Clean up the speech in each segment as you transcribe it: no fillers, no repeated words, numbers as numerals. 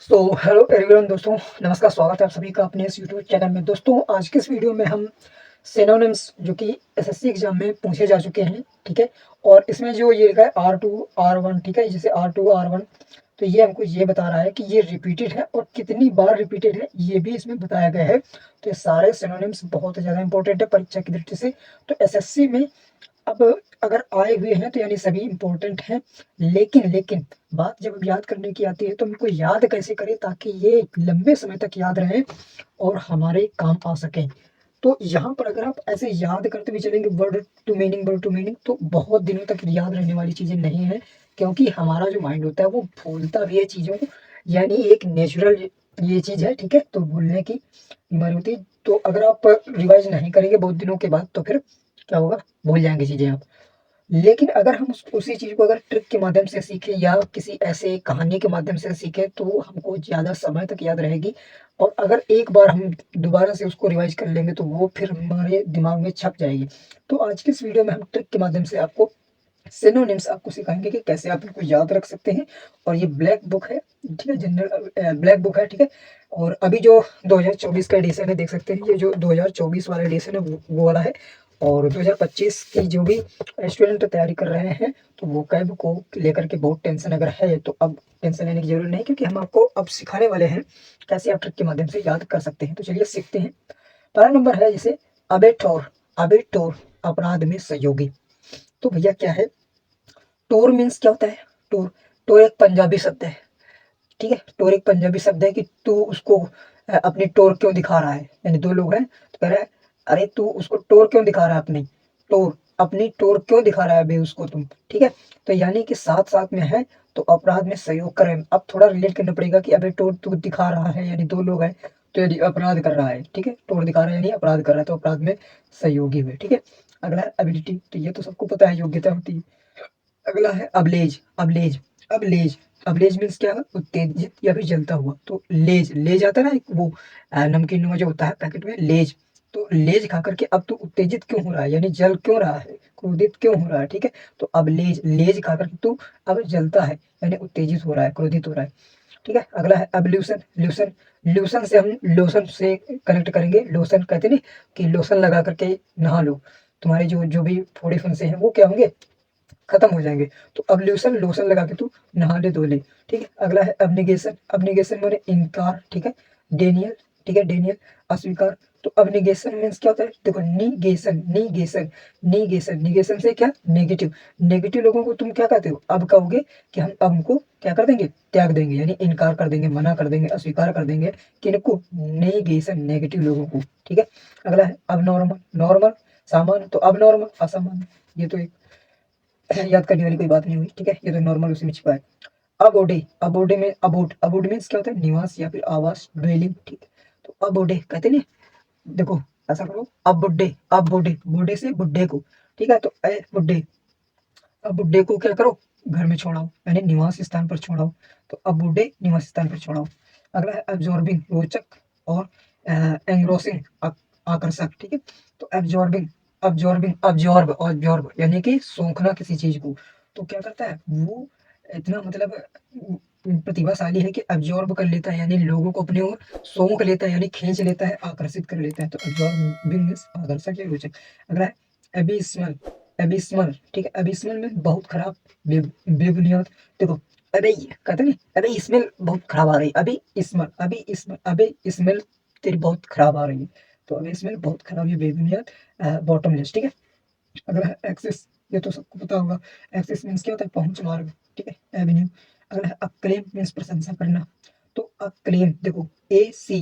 Hello everyone दोस्तों, नमस्कार। स्वागत है आप सभी का अपने इस यूट्यूब चैनल में। दोस्तों, आज के इस वीडियो में हम सिनोनिम्स जो कि एसएससी एग्जाम में पूछे जा चुके हैं, ठीक है। और इसमें जो ये लिखा है R2 R1, ठीक है, जैसे R2 R1, तो ये हमको ये बता रहा है कि ये रिपीटेड है और कितनी बार रिपीटेड है ये भी इसमें बताया गया है। तो ये सारे सिनोनिम्स बहुत ज़्यादा इंपॉर्टेंट है परीक्षा की दृष्टि से। तो एसएससी में अब अगर आए हुए हैं तो यानी सभी इम्पोर्टेंट हैं। लेकिन बात जब याद करने की आती है तो उनको याद कैसे करें ताकि ये लंबे समय तक याद रहे और हमारे काम आ सकें। तो यहाँ पर अगर आप ऐसे याद करते हुए चलेंगे वर्ड टू मीनिंग, तो बहुत दिनों तक याद रहने वाली चीज़ें नहीं है, क्योंकि हमारा जो माइंड होता है वो भूलता भी है चीज़ों को। यानी एक नेचुरल ये चीज़ है, ठीक है। तो भूलने की बीमारी होती है। तो अगर आप रिवाइज नहीं करेंगे बहुत दिनों के बाद तो फिर क्या होगा, भूल जाएंगे चीज़ें आप। लेकिन अगर हम उसी चीज़ को अगर ट्रिक के माध्यम से सीखें या किसी ऐसे कहानी के माध्यम से सीखें तो हमको ज़्यादा समय तक याद रहेगी। और अगर एक बार हम दोबारा से उसको रिवाइज कर लेंगे तो वो फिर हमारे दिमाग में छप जाएगी। तो आज की इस वीडियो में हम ट्रिक के माध्यम से आपको सिनोनिम्स आपको सिखाएंगे कि कैसे आप इनको याद रख सकते हैं। और ये ब्लैक बुक है, ठीक है, जनरल ब्लैक बुक है, ठीक है। और अभी जो 2024 का एडिशन है, देख सकते हैं, ये जो 2024 वाला एडिशन है वो वाला है। और 2025 की जो भी स्टूडेंट तैयारी कर रहे हैं तो वो कैब को लेकर के बहुत टेंशन अगर है तो अब टेंशन लेने की जरूरत नहीं, क्योंकि हम आपको अब सिखाने वाले हैं कैसे आप ट्रिक के माध्यम से याद कर सकते हैं। तो चलिए सीखते हैं। पहला नंबर है जैसे अबेटोर। अबेटोर, अपराध में सहयोगी। तो भैया क्या है, टोर मीन्स क्या होता है? टोर, टोर एक पंजाबी शब्द है, ठीक है। टोर एक पंजाबी शब्द है कि तू उसको अपनी टोर क्यों दिखा रहा है। यानी दो लोग हैं तो कह रहा है, अरे तू उसको टोर क्यों दिखा रहा है, अपनी टोर, अपनी टोर क्यों दिखा रहा है अभी उसको तुम, ठीक है। तो यानी कि साथ साथ में है तो अपराध में सहयोग करें। अब थोड़ा रिलेट करना पड़ेगा कि अबे टोर तू दिखा रहा है, यानी दो लोग हैं तो यदि अपराध कर रहा है, ठीक है। टोर दिखा रहा है यानी अपराध कर रहा है, तो अपराध में सहयोगी हुए, ठीक है। अगला है एबिलिटी। तो ये तो सबको पता है, योग्यता होती है। अगला है अबलेज। अबलेज, अबलेज, अबलेज मीन्स क्या है? उत्तेजित या फिर जलता हुआ। तो लेज, लेज आता है ना, एक वो नमकीन नुमा जो होता है पैकेट में, लेज। तो लेज खा करके अब तू उत्तेजित क्यों हो रहा है, यानी जल क्यों रहा है, क्रोधित क्यों हो रहा है, ठीक है। तो अब लेज, लेज खा करके तू अब जलता है यानी उत्तेजित हो रहा है, क्रोधित हो रहा है, ठीक है। अगला है एब्ल्यूशन। ल्यूशन, ल्यूशन से हम लोशन से कनेक्ट करेंगे। लोशन कहते नहीं कि लोशन लगा करके नहा लो, तुम्हारे जो जो भी फोड़े फुंसे हैं वो क्या होंगे, खत्म हो जाएंगे। तो अब्ल्यूशन, लोशन लगा के तू नहा ले, धो ले, ठीक है। अगला है अब्निगेशन। अब्निगेशन माने इनकार, ठीक है। डेनियल, ठीक है, डेनियल, अस्वीकार। तो अब्निगेशन मीन्स क्या होता है? देखो, निगेशन, निगेशन, निगेशन, निगेशन से क्या, नेगेटिव। नेगेटिव लोगों को तुम क्या कहते हो? अब कहोगे कि हम अब उनको क्या कर देंगे, त्याग देंगे, यानी इनकार कर देंगे, मना कर देंगे, अस्वीकार कर देंगे। किनको? नेगेशन, नेगेटिव लोगों को, ठीक है। अगला है अब नॉर्मल। नॉर्मल सामान्य, तो अब नॉर्मल असामान्य। ये तो एक याद करने वाली कोई बात नहीं हुई, ठीक है। ये तो नॉर्मल उसी में छिपा है। अबोडे, अबोडे में अबोड, अबोड मीन्स क्या होता है? निवास या फिर आवास, ड्वेलिंग, ठीक है। तो अबोडे कहते नहीं, देखो ऐसा करो, अब बुड्ढे, अब बुड्ढे, बुड्ढे से बुड्ढे को, ठीक है। तो ए बुड्ढे, अब बुड्ढे को क्या करो, घर में छोड़ाओ, यानी निवास स्थान पर छोड़ाओ। तो अब बुड्ढे निवास स्थान पर छोड़ाओ। अगला है एब्जॉर्बिंग, रोचक और एंग्रोसिंग, आकर्षक, ठीक है। तो एब्जॉर्बिंग, अब्जॉर्बिंग, अब्जॉर्ब, अब्जॉर्ब यानी कि सोखना किसी चीज को। तो क्या करता है वो, इतना मतलब प्रतिभाशाली है कि अब्जॉर्ब कर लेता है, यानी लोगों को अपने ओर सोख लेता है, यानी खींच लेता है, आकर्षित कर लेता है। तो अब्जॉर्बिंग मीन्स आकर्षक या रोचक। अगला है एबिस्मल। एबिस्मल, ठीक है। एबिस्मल में बहुत खराब, बेबुनियाद। देखो, अबे कहते नहीं, अबे स्मेल बहुत खराब आ रही है, अभी स्मेल, अभी स्मेल, अबे स्मेल तेरी बहुत खराब आ रही है। तो अबे स्मेल बहुत खराब, ये बेबुनियाद, बॉटमलेस, ठीक है। अगला है एक्सेस। ये तो सबको पता होगा, एक्सेस मीन्स क्या होता है? पहुंच, मार्ग, ठीक है, एवेन्यू। अगला है अक्लेम मीन्स प्रशंसा करना। तो अक्लेम, देखो ए सी,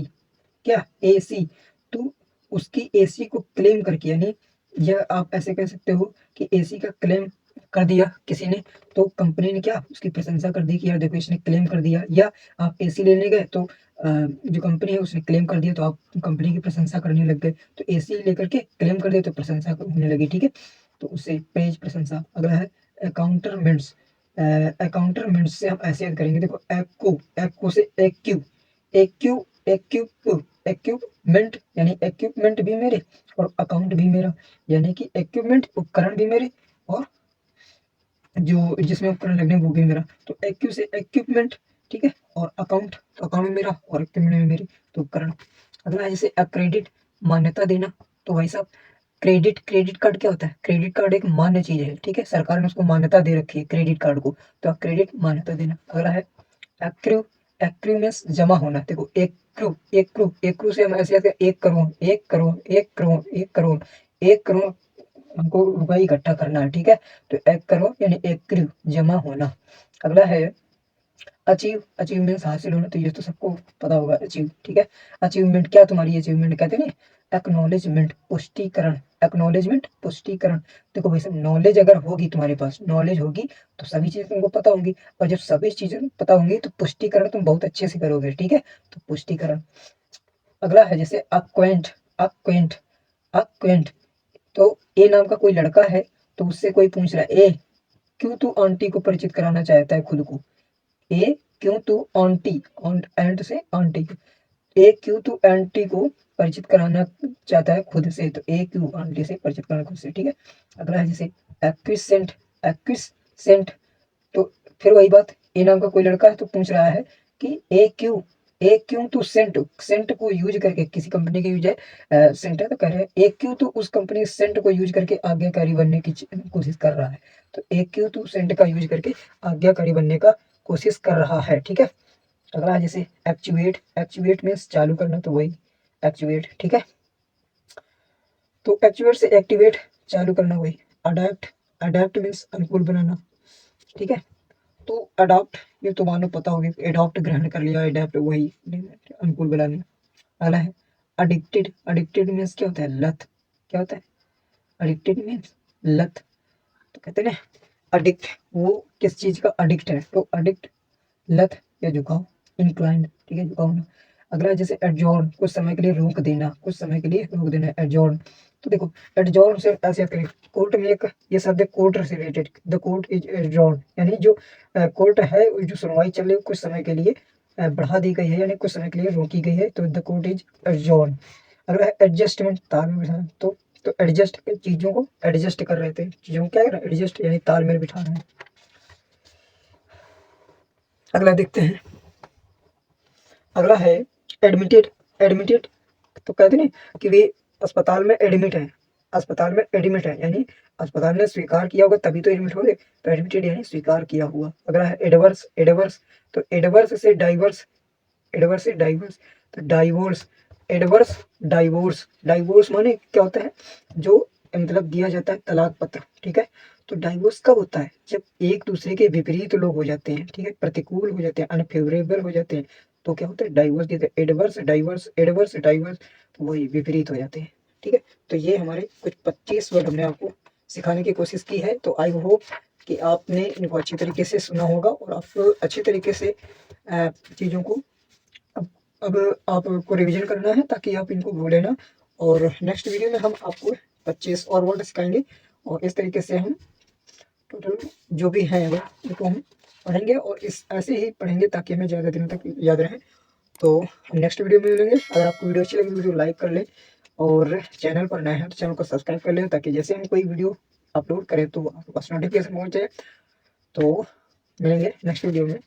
क्या ए सी, तो उसकी एसी को क्लेम करके, यानी यह आप ऐसे कह सकते हो कि एसी का क्लेम कर दिया किसी ने, तो कंपनी ने क्या उसकी प्रशंसा कर दी कि यार देखो इसने क्लेम कर दिया। या आप एसी लेने गए तो जो कंपनी है उसने क्लेम कर दिया तो आप कंपनी की प्रशंसा करने लग गए। तो एसी लेकर के क्लेम कर दिया तो प्रशंसा होने लगी, ठीक है। तो उससे प्रेज, प्रशंसा। अगला है अकाउंटरमेंट्स। अकाउंटरमेंट्स से हम ऐसे याद करेंगे, देखो एक्को, एक्को से एक्यू, एक्यू, एक्यू, इक्विपमेंट, यानी इक्विपमेंट भी मेरे और अकाउंट भी मेरा, यानी कि इक्विपमेंट उपकरण भी मेरे और जो जिसमें उपकरण लगने वो भी मेरा। तो एक्यू से इक्विपमेंट, ठीक है। और अकाउंट, तो अकाउंट में मेरा और पेमेंट में मेरी, तो उपकरण। अगला है जैसे अक्रेडिट, मान्यता देना। तो भाई साहब क्रेडिट, क्रेडिट कार्ड क्या होता है? क्रेडिट कार्ड एक मान्य चीज है, ठीक है, सरकार ने उसको मान्यता दे रखी है क्रेडिट कार्ड को, तो क्रेडिट मान्यता देना। अगला है एक्रू, एक्रू मीन्स जमा होना। देखो एक्रू, एक्रू, एक्रू से हम ऐसे कहते हैं 1 करोड़, 1 करोड़, 1 करोड़, 1 करोड़, 1 करोड़ हमको रुपए इकट्ठा करना है, ठीक है। तो 1 करोड़ यानी एक्रू, जमा होना। अगला है अचीव, अचीवमेंट हासिल होना। तो ये तो सबको पता होगा अचीव, ठीक है। अचीवमेंट क्या, तुम्हारी अचीवमेंट कहते हैं एक्नॉलेजमेंट, पुष्टिकरण, एक्नॉलेजमेंट, पुष्टिकरण। देखो भाई साहब नॉलेज अगर होगी तुम्हारे पास, नॉलेज होगी तो सभी चीजें तुमको पता होंगी, और जब सभी चीजें पता होंगी तो पुष्टिकरण तुम बहुत अच्छे से करोगे, ठीक है। तो पुष्टिकरण। अगला है जैसे अक्वेंट, अक्वेंट, अक्वेंट। तो ए नाम का कोई लड़का है, तो उससे कोई पूछ रहा है, ए क्यों तू आंटी को परिचित कराना चाहता है खुद को? ए क्यों तू आंटी, एंट से आंटी, ए क्यों तू आंटी को परिचित कराना चाहता है खुद से? तो ए क्यों आंटी से परिचित कराना खुद से, ठीक है। अगला है जैसे एक्विसेंट, एक्विसेंट। तो फिर वही बात, ए नाम का कोई लड़का है तो पूछ रहा है कि ए क्यों तू सेंट, सेंट को यूज करके, किसी कंपनी के यूज है सेंट है, तो कह रहे हैं ए क्यों तू उस कंपनी सेंट को यूज करके आज्ञाकारी बनने की कोशिश कर रहा है। तो ए क्यों तू सेंट का यूज करके आज्ञाकारी बनने का कोशिश कर रहा है, ठीक है। अगला है जैसे एक्चुएट, एक्चुएट मीन्स चालू करना, तो वही एक्चुएट, ठीक है। तो एक्चुएट से एक्टिवेट, चालू करना, वही अडेप्ट, अडेप्ट मीन्स अनुकूल बनाना, ठीक है। तो अडॉप्ट, ये तो मानो पता होगी, एडॉप्ट ग्रहण कर लिया, अडेप्ट वही अनुकूल बनाना। अगला है अडिक्टेड, अडिक्टेड मीन्स क्या होता है? लत, क्या होता है? अडिक्टेड मीन्स लत। तो कहते हैं ना अडिक्ट, वो किस चीज का अडिक्ट है, तो अडिक्ट, लत या झुकाव, इंक्लाइंड, ठीक है, झुकाव होना। अगला है जैसे एडजॉर्न, कुछ समय के लिए रोक देना, कुछ समय के लिए रोक देना, एडजॉर्न। तो देखो एडजॉर्न से ऐसे करें, कोर्ट में एक ये शब्द है कोर्ट से related, the court is adjourn, यानी जो कोर्ट है, जो सुनवाई चल रही है कुछ समय के लिए बढ़ा दी गई है, यानी कुछ समय के लिए रोकी गई है, तो द कोर्ट इज एडजॉर्न। अगला है एडजस्टमेंट, तालमेल बिठाना। तो एडजस्ट, चीजों को एडजस्ट कर रहे थे, चीजों को क्या कर रहे हैं? एडजस्ट यानी तालमेल बिठा रहे हैं। अगला देखते हैं, अगला है एडमिटेड, एडमिटेड। तो कहते नहीं कि वे अस्पताल में एडमिट है, अस्पताल में एडमिट है, यानी अस्पताल ने स्वीकार किया होगा तभी तो एडमिट हो गए, तो एडमिटेड यानी स्वीकार किया हुआ। अगला है एडवर्स, एडवर्स। तो एडवर्स से डाइवर्स, एडवर्स से डाइवर्स, तो डाइवोर्स, एडवर्स डाइवोर्स, डाइवोर्स माने क्या होता है? जो मतलब दिया जाता है तलाक पत्र, ठीक है। तो डाइवोर्स कब होता है? जब एक दूसरे के विपरीत लोग हो जाते हैं, ठीक है, प्रतिकूल हो जाते हैं, अनफेवरेबल हो जाते हैं, तो क्या होता है? डाइवोर्स देते हैं। एडवर्स डाइवर्स, एडवर्स डाइवर्स, तो वही विपरीत हो जाते हैं, ठीक है। तो ये हमारे कुछ 25 वर्ड हमने आपको सिखाने की कोशिश की है, तो आई होप कि आपने इनको अच्छी तरीके से सुना होगा और आप अच्छी तरीके से चीज़ों को अब अब आपको रिवीजन करना है ताकि आप इनको भूलें ना। और नेक्स्ट वीडियो में हम आपको 25 और वर्ड सिखाएंगे, और इस तरीके से हम टोटल जो भी हैं वो उनको हम पढ़ेंगे, और इस ऐसे ही पढ़ेंगे ताकि हमें ज़्यादा दिनों तक याद रहे। तो हम नेक्स्ट वीडियो में मिलेंगे। अगर आपको वीडियो अच्छी लगी, वीडियो लाइक कर लें, और चैनल पर नए हैं तो चैनल को सब्सक्राइब कर लें, ताकि जैसे हम कोई वीडियो अपलोड करें तो आपके पास नोटिफिकेशन पहुँच जाए। तो मिलेंगे नेक्स्ट वीडियो में।